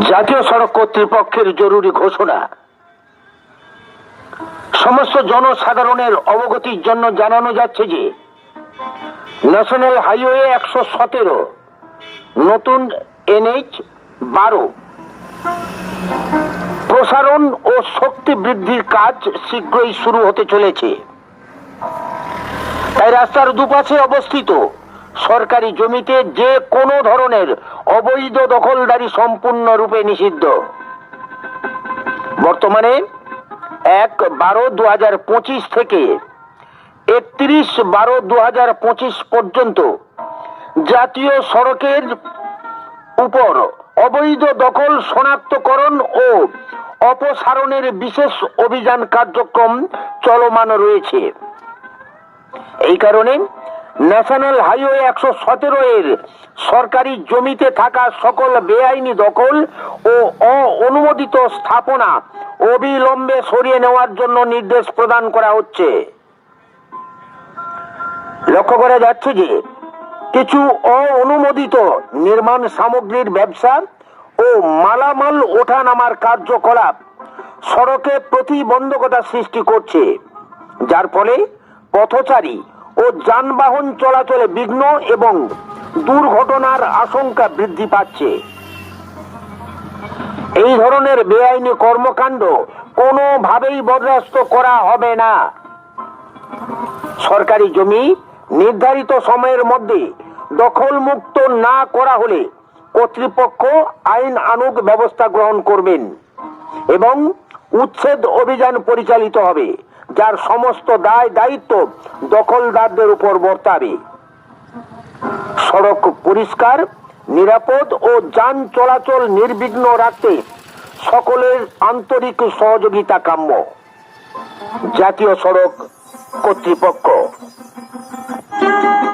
জাতীয় সড়ক কর্তৃপক্ষের জরুরি ঘোষণা। সমস্ত জনসাধারণের অবগতির জন্য জানানো যাচ্ছে যে ন্যাশনাল হাইওয়ে 117 নতুন NH 12 প্রসারণ ও শক্তি বৃদ্ধির কাজ শীঘ্রই শুরু হতে চলেছে। তাই রাস্তার দুপাশে অবস্থিত সরকারি জমিতে যে কোনো ধরনের অবৈধ দখলদারি সম্পূর্ণরূপে নিষিদ্ধ। বর্তমানে 1/12/2025 থেকে 31/12/2025 পর্যন্ত জাতীয় সড়কের উপর অবৈধ দখল শনাক্তকরণ ও অপসারণের বিশেষ অভিযান কার্যক্রম চলমান রয়েছে। এই কারণে ন্যাশনাল হাইওয়ে 117 এর সরকারি জমিতে থাকা সকল বেআইনি দখল ও অনুমোদিত স্থাপনা অবিলম্বে সরিয়ে নেওয়ার জন্য নির্দেশ প্রদান করা হচ্ছে। লক্ষ্য করা যাচ্ছে যে কিছু অনুমোদিত নির্মাণ সামগ্রীর ব্যবসা ও মালামাল ওঠানামার কার্যকলাপ সড়কে প্রতিবন্ধকতা সৃষ্টি করছে, যার ফলে পথচারী ও যানবাহন চলাচলে বিঘ্ন এবং দুর্ঘটনার আশঙ্কা বৃদ্ধি পাচ্ছে। এই ধরনের বেআইনি কর্মকাণ্ড কোনোভাবেই বরদাস্ত করা হবে না। সরকারি জমি নির্ধারিত সময়ের মধ্যে দখলমুক্ত না করা হলে কর্তৃপক্ষ আইনানুগ ব্যবস্থা গ্রহণ করবেন এবং উচ্ছেদ অভিযান পরিচালিত হবে, যার সমস্ত দায় দায়িত্ব দখলদারদের উপর বর্তাবে। সড়ক পরিষ্কার, নিরাপদ ও যান চলাচল নির্বিঘ্ন রাখতে সকলের আন্তরিক সহযোগিতা কাম্য। জাতীয় সড়ক কর্তৃপক্ষ।